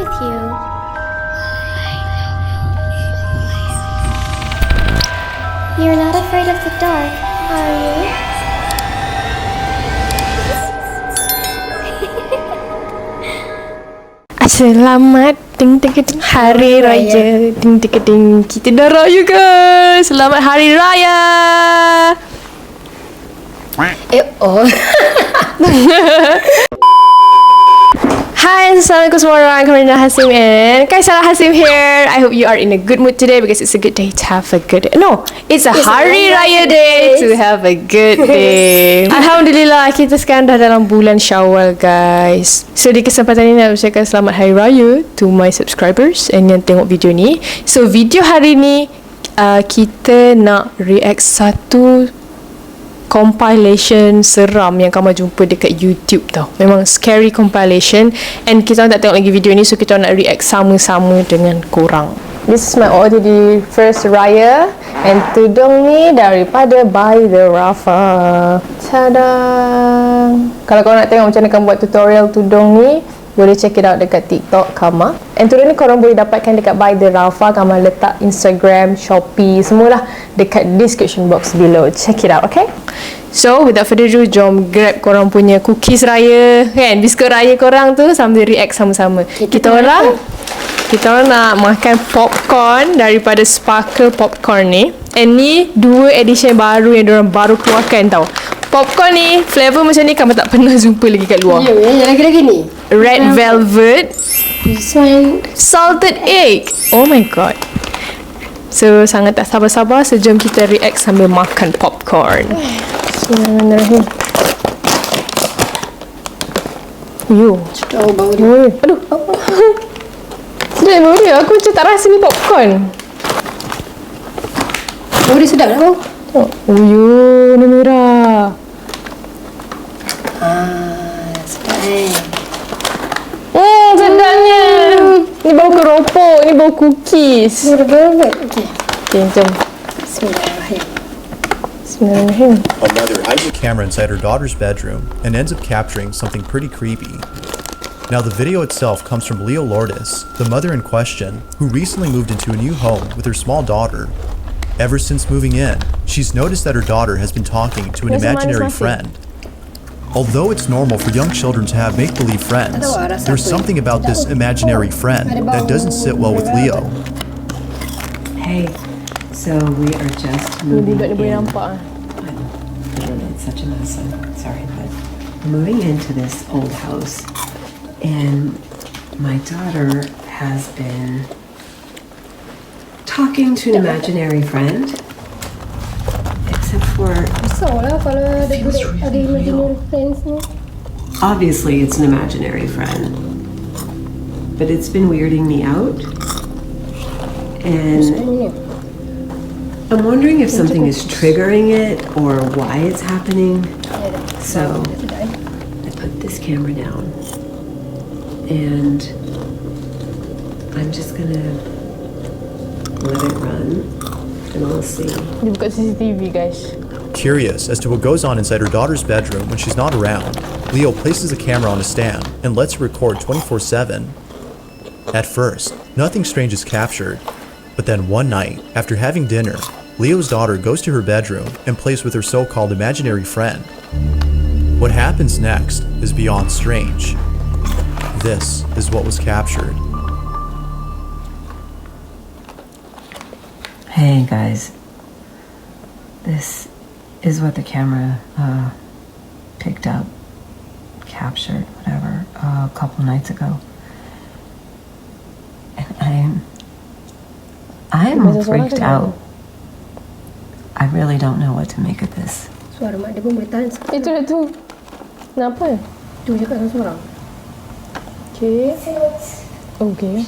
with you. You're not afraid of the dark, are you? Selamat Hari Raya. Kita dah raya guys. Selamat Hari Raya. Hi, Assalamualaikum semua orang. Qamarina, Hassim and Salah Hassim here. I hope you are in a good mood today because it's a good day to have a good day. No, it's a Hari Raya day to have a good day. Alhamdulillah, kita sekarang dah dalam bulan SHAWL guys. So di kesempatan ini nak ucapkan selamat Hari Raya to my subscribers and yang tengok video ni. So video hari ni kita nak react satu compilation seram yang kamu jumpa dekat YouTube tau. Memang scary compilation. And kita tak tengok lagi video ni, so kita nak react sama-sama dengan korang. This is my order di first raya. And tudung ni daripada BYTHERAFA. Tada! Kalau korang nak tengok macam mana kamu buat tutorial tudung ni, boleh check it out dekat TikTok Qamar. And tudung ni korang boleh dapatkan dekat BYTHERAFA. Qamar letak Instagram, Shopee, semualah dekat description box below. Check it out, okay? So, without further ado, jom grab korang punya cookies raya, kan? Biskut raya korang tu sambil react sama-sama. Kita orang nak makan popcorn daripada Sparkle Popcorn ni. And ni dua edition baru yang diorang baru keluarkan tau. Popcorn ni, flavor macam ni kamu tak pernah jumpa lagi kat luar. Ya, yang lagi ni. Red velvet, This one. salted egg. Oh my god. So, sangat tak sabar-sabar. So, jom kita react sambil makan popcorn. Bismillahirrahmanirrahim. Yo. Tahu bau dia. Aduh. Sedap bau dia. Aku macam tak rasa ni popcorn. Bau dia sedap tak bau? Oh yo, ni merah. Sedap Sedapnya. Ni bau keropok, ni bau cookies. Okay. Okay, jom. Bismillahirrahmanirrahim. Bismillahirrahmanirrahim. A mother hides a camera inside her daughter's bedroom and ends up capturing something pretty creepy. Now the video itself comes from Leo Lourdes, the mother in question, who recently moved into a new home with her small daughter. Ever since moving in, she's noticed that her daughter has been talking to an imaginary friend. Although it's normal for young children to have make-believe friends, there's something about this imaginary friend that doesn't sit well with Leo. Hey, so we are just moving in. It's such a mess. I'm sorry, but we're moving into this old house, and my daughter has been talking to an imaginary friend. Except for obviously it's an imaginary friend, but it's been weirding me out, and I'm wondering if something is triggering it or why it's happening. So I put this camera down and I'm just gonna let it run and we'll see. Dia buka CCTV guys. Curious as to what goes on inside her daughter's bedroom when she's not around, Leo places a camera on a stand and lets her record 24/7. At first, nothing strange is captured, but then one night, after having dinner, Leo's daughter goes to her bedroom and plays with her so-called imaginary friend. What happens next is beyond strange. This is what was captured. Hey guys, this is what the camera picked up, captured, whatever, a couple nights ago. And I'm freaked out. I really don't know what to make of this. Suara mak dia pun boleh tahan. Itu dah tu. Kenapa? Tu je kat seorang. Okay. Okay.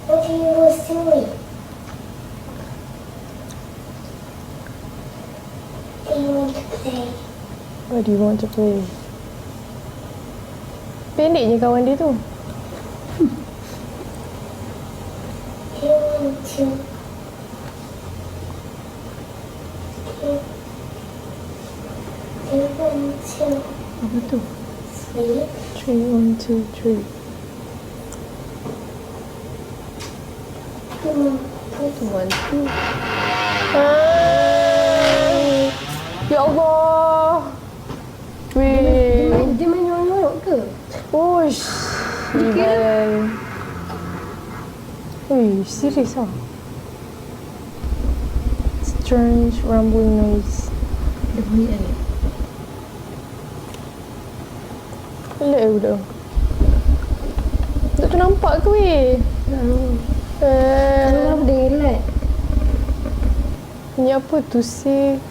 What do you was doing? Do you want to play? What do you want to play? Pendeknya kawan dia tu. Do you want to? Do you want to? Apa tu? 3, 1, 2, 3. Itu 1, 2. Ya Allah. Weh. Dia main nyorok ke? Uish. Rival. Wih, serius ah. Strange rumbling noise. Dia bunyi kan? Pelik budak. Tak tu nampak ke weh? Kenapa dia relax? Ni apa tu sih?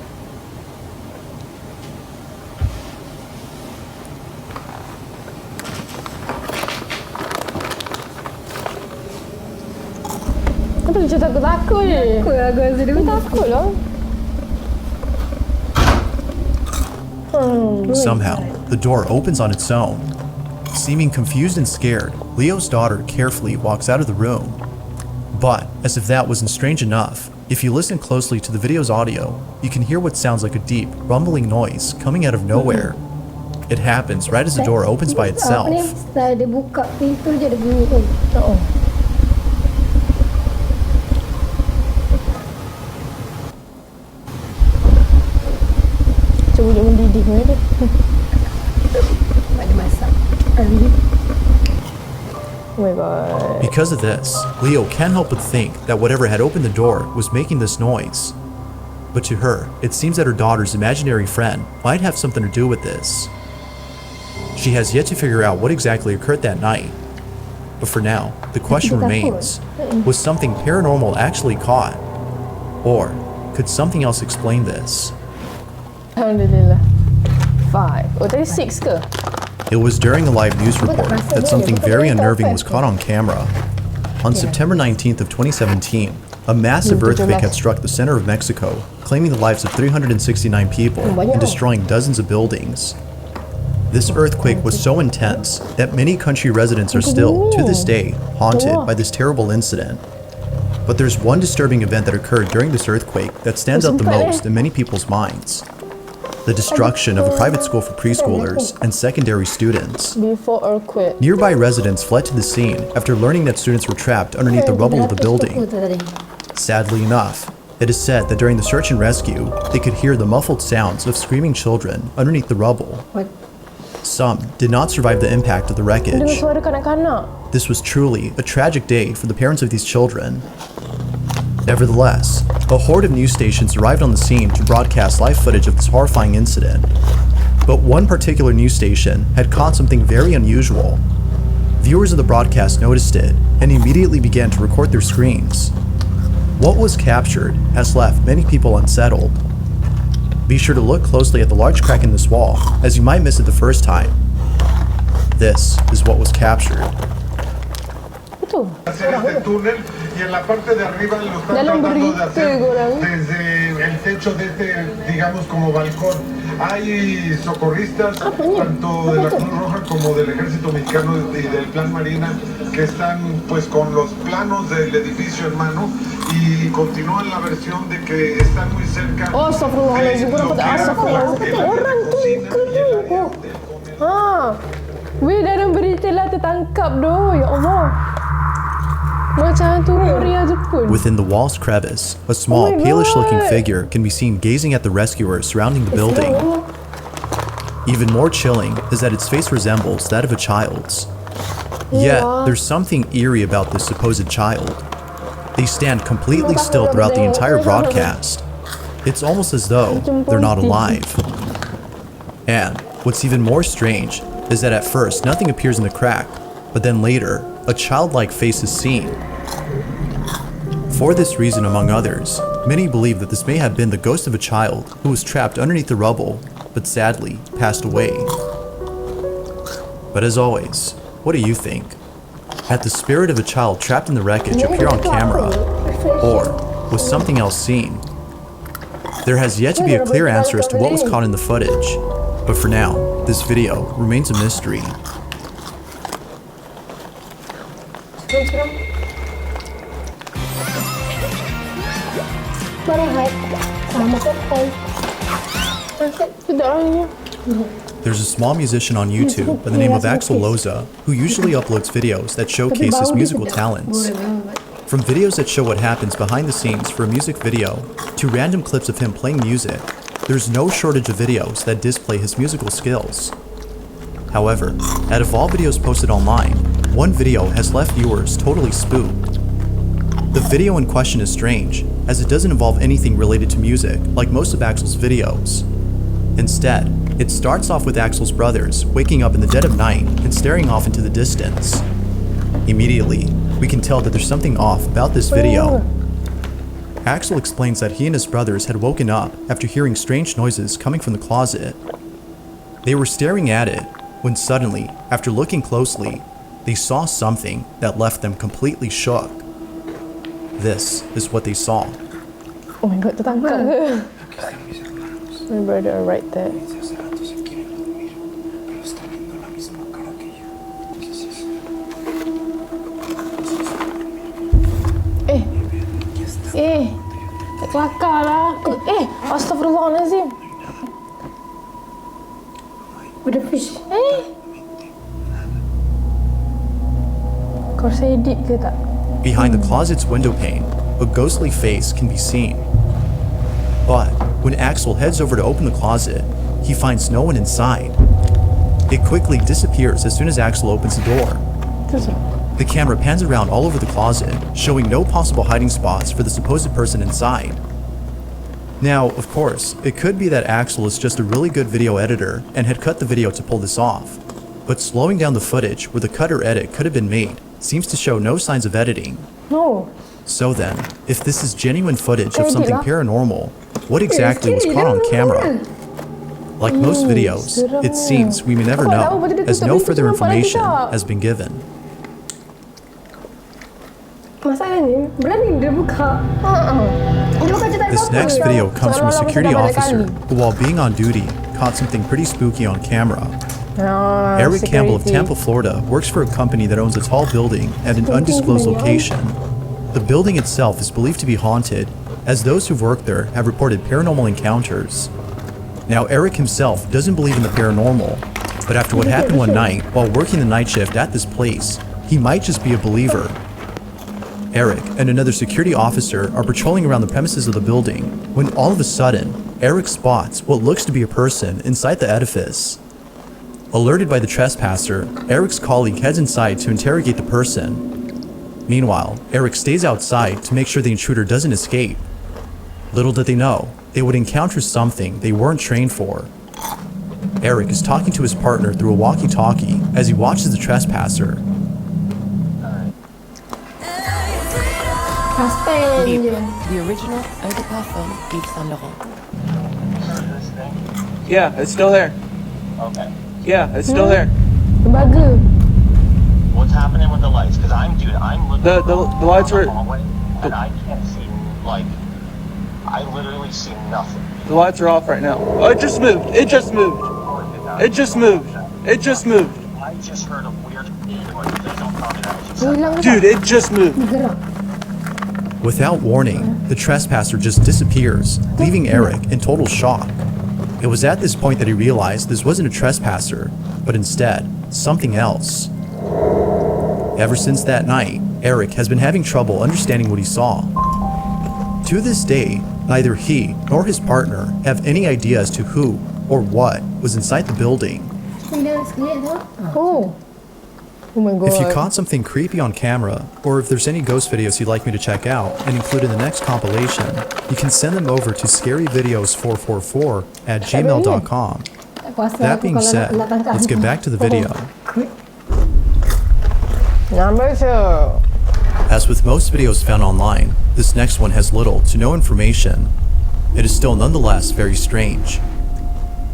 Apa dia takut-takut je? Takut lah aku rasa dia Takut lah. Somehow, the door opens on its own. Seeming confused and scared, Leo's daughter carefully walks out of the room. But, as if that wasn't strange enough, if you listen closely to the video's audio, you can hear what sounds like a deep, rumbling noise coming out of nowhere. It happens right as the door opens by itself. Apa ni? Setelah dia buka pintu je ada bunyi kan? Oh. Cuba dia mendidih ni dia. Sebab dia masak. Oh my god. Because of this, Leo can't help but think that whatever had opened the door was making this noise. But to her, it seems that her daughter's imaginary friend might have something to do with this. She has yet to figure out what exactly occurred that night. But for now, the question remains, was something paranormal actually caught? Or could something else explain this? Alhamdulillah. 5. Oh, tadi 6 ke? It was during a live news report that something very unnerving was caught on camera. On September 19th of 2017, a massive earthquake had struck the center of Mexico, claiming the lives of 369 people and destroying dozens of buildings. This earthquake was so intense that many country residents are still, to this day, haunted by this terrible incident. But there's one disturbing event that occurred during this earthquake that stands out the most in many people's minds. The destruction of a private school for preschoolers and secondary students. Before earthquake. Nearby residents fled to the scene after learning that students were trapped underneath the rubble of the building. Sadly enough, it is said that during the search and rescue, they could hear the muffled sounds of screaming children underneath the rubble. Some did not survive the impact of the Dengar wreckage. suara kanak-kanak. This was truly a tragic day for the parents of these children. Nevertheless, a horde of news stations arrived on the scene to broadcast live footage of this horrifying incident. But one particular news station had caught something very unusual. Viewers of the broadcast noticed it and immediately began to record their screams. What was captured has left many people unsettled. Be sure to look closely at the large crack in this wall, as you might miss it the first time. This is what was captured. Hacer este túnel y en la parte de arriba lo están tratando de hacer desde el techo de este, digamos, como balcón. Hay socorristas, tanto de la Cruz Roja como del Ejército Mexicano y del Plan Marina, que están pues con los planos del edificio en mano y continúan la versión de que están muy cerca Oh, astagfirullahaladzim. de lo que era el área de cocina y el área del comedor. Weh, dalam berita lah tertangkap doh. Ya Allah. Macam tu Korea Jepun. Within the wall's crevice, a small, Oh my palish-looking God. figure can be seen gazing at the rescuers surrounding the building. Even more chilling is that its face resembles that of a child's. Yet, there's something eerie about this supposed child. They stand completely still throughout the entire broadcast. It's almost as though they're not alive. And what's even more strange is that at first nothing appears in the crack, but then later, a childlike face is seen. For this reason, among others, many believe that this may have been the ghost of a child who was trapped underneath the rubble, but sadly passed away. But as always, what do you think? Had the spirit of a child trapped in the wreckage appear on camera? Or was something else seen? There has yet to be a clear answer as to what was caught in the footage, but for now, this video remains a mystery. Marahat. Sama ko. Tidak lah ini. There's a small musician on YouTube by the name of Axel Loza who usually uploads videos that showcase his musical talents. From videos that show what happens behind the scenes for a music video to random clips of him playing music, there's no shortage of videos that display his musical skills. However, out of all videos posted online, one video has left viewers totally spooked. The video in question is strange, as it doesn't involve anything related to music like most of Axel's videos. Instead, it starts off with Axel's brothers waking up in the dead of night and staring off into the distance. Immediately, we can tell that there's something off about this video. Axel explains that he and his brothers had woken up after hearing strange noises coming from the closet. They were staring at it when suddenly, after looking closely, they saw something that left them completely shook. This is what they saw. Oh my god, tertangkap ke? My brother are right there. Tak kelakar lah. Astagfirullahaladzim. With the fish. Kau rasa edit ke tak? Behind the closet's window pane, a ghostly face can be seen. But when Axel heads over to open the closet, he finds no one inside. It quickly disappears as soon as Axel opens the door. The camera pans around all over the closet, showing no possible hiding spots for the supposed person inside. Now, of course, it could be that Axel is just a really good video editor and had cut the video to pull this off. But slowing down the footage where the cut or edit could have been made seems to show no signs of editing. No. So then, if this is genuine footage of something paranormal, what exactly was caught on camera? Like most videos, it seems we may never know, as no further information has been given. Masalahnya, berani dia buka. Dia buka je tak This apa-apa. next video comes from a security officer who, while being on duty, caught something pretty spooky on camera. Eric Campbell of Tampa, Florida, works for a company that owns a tall building at an undisclosed location. The building itself is believed to be haunted, as those who've worked there have reported paranormal encounters. Now, Eric himself doesn't believe in the paranormal, but after what happened one night while working the night shift at this place, he might just be a believer. Eric and another security officer are patrolling around the premises of the building when all of a sudden, Eric spots what looks to be a person inside the edifice. Alerted by the trespasser, Eric's colleague heads inside to interrogate the person. Meanwhile, Eric stays outside to make sure the intruder doesn't escape. Little did they know, they would encounter something they weren't trained for. Eric is talking to his partner through a walkie-talkie as he watches the trespasser. The original Eau de Parfum Yves Saint Laurent. Yeah, it's still there. Okay. Yeah, it's still there. Bagus. What's happening with the lights? Because I'm looking The lights were. and I can't see, like, I literally see nothing. The lights are off right now. Oh, it just moved. It just moved. It just moved. It just moved. I just heard a weird, like, please don't tell me that was just Dude, it just moved. Without warning, the trespasser just disappears, leaving Eric in total shock. It was at this point that he realized this wasn't a trespasser, but instead, something else. Ever since that night, Eric has been having trouble understanding what he saw. To this day, neither he nor his partner have any idea as to who or what was inside the building. Oh my god. If you caught something creepy on camera, or if there's any ghost videos you'd like me to check out and include in the next compilation, you can send them over to scaryvideos444@gmail.com. That being said, let's get back to the video. Number 2. As with most videos found online, this next one has little to no information. It is still nonetheless very strange.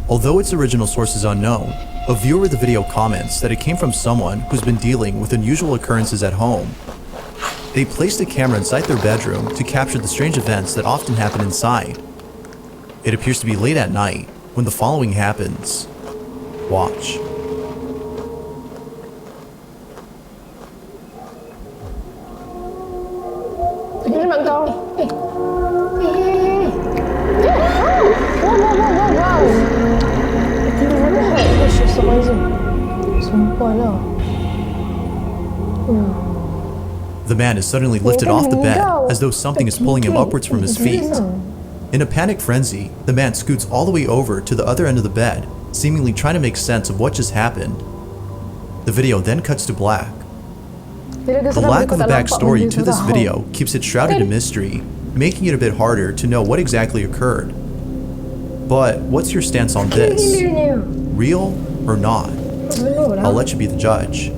Although its original source is unknown, a viewer of the video comments that it came from someone who's been dealing with unusual occurrences at home. They placed a camera inside their bedroom to capture the strange events that often happen inside. It appears to be late at night when the following happens. Watch. Wow. Sumpah lah. The man is suddenly lifted off the bed as though something is pulling him upwards from his feet. In a panic frenzy, the man scoots all the way over to the other end of the bed, seemingly trying to make sense of what just happened. The video then cuts to black. The lack of a backstory to this video keeps it shrouded in mystery, making it a bit harder to know what exactly occurred. But what's your stance on this? Real or not? I'll let you be the judge.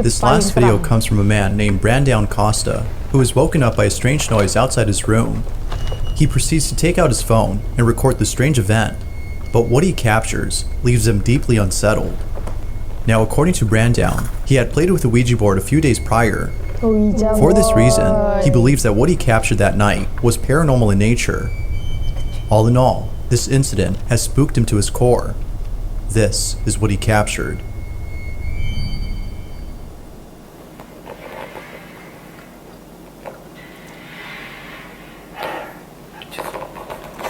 This last video comes from a man named Brandon Costa, who was woken up by a strange noise outside his room. He proceeds to take out his phone and record the strange event, but what he captures leaves him deeply unsettled. Now, according to Brandon, he had played with a Ouija board a few days prior. For this reason, he believes that what he captured that night was paranormal in nature. All in all, this incident has spooked him to his core. This is what he captured.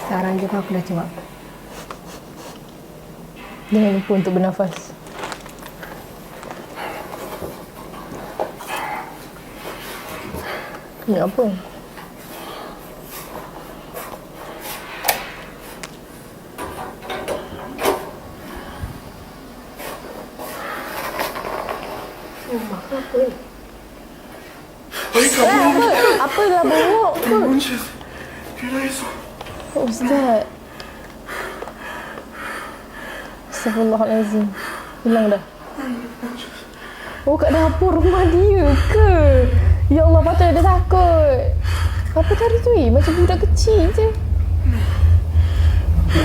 Sekarang je aku dah jawab. Jangan lupa untuk bernafas. Ni apa? Apa dah bengok? Ustaz. Astagfirullahalazim. Hilang dah. Oh, kat dapur rumah dia ke? Ya Allah, patut dia takut. Apa tadi tu? Macam budak kecil je.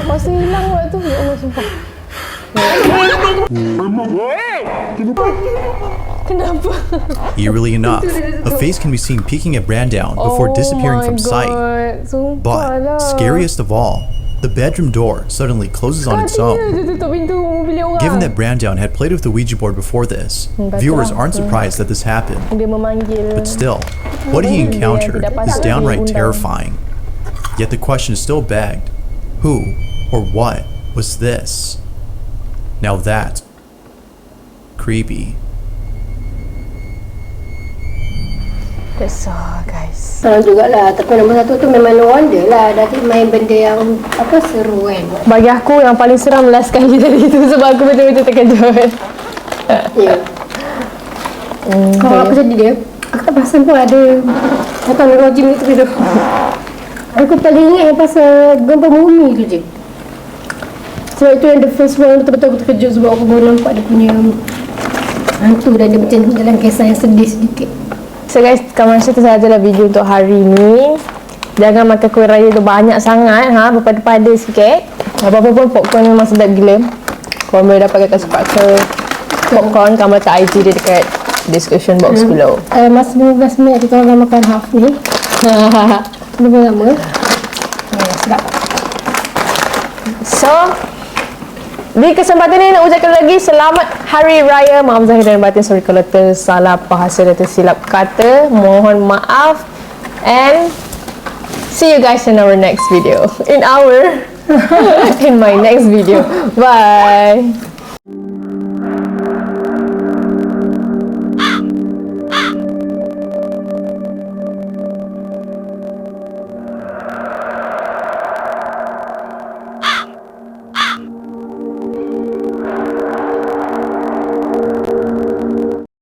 Masa hilang waktu tu. Ya Allah, sumpah. Kenapa? Eerily enough, a face can be seen peeking at Brandon before disappearing from sight. But, scariest of all, the bedroom door suddenly closes on its own. Given that Brandon had played with the Ouija board before this, viewers aren't surprised that this happened. But still, what he encountered is downright terrifying. Yet the question is still begged, who or what was this? Now that's creepy. That's all, guys. Jugalah, tapi nombor satu tu memang no wonder lah. Dah main benda yang apa seru kan. Bagi aku yang paling seram last kali tadi tu sebab aku betul-betul terkejut. Ya. Kalau aku jadi dia, aku tak perasan pun ada datang dari rojim itu gitu. Aku paling ingat yang pasal gempa bumi tu je. Sebab itu yang the first one betul-betul aku terkejut sebab aku baru nampak dia punya hantu dan dia macam dalam kisah yang sedih sedikit. So guys, Qamarina tu sahajalah video untuk hari ni. Jangan makan kuih raya tu banyak sangat, berpada-pada sikit. Apa-apa pun popcorn memang sedap gila. Korang boleh dapatkan kat Sepatu popcorn, Qamarina letak IG dia dekat description box below. Masa 15 minit kita orang makan half ni. Lebih lama. Sedap. So, di kesempatan ini nak ucapkan lagi selamat Hari Raya. Maaf zahir dan batin, sorry kalau tersalah bahasa dan tersilap kata. Mohon maaf. And see you guys in our next video. In my next video. Bye.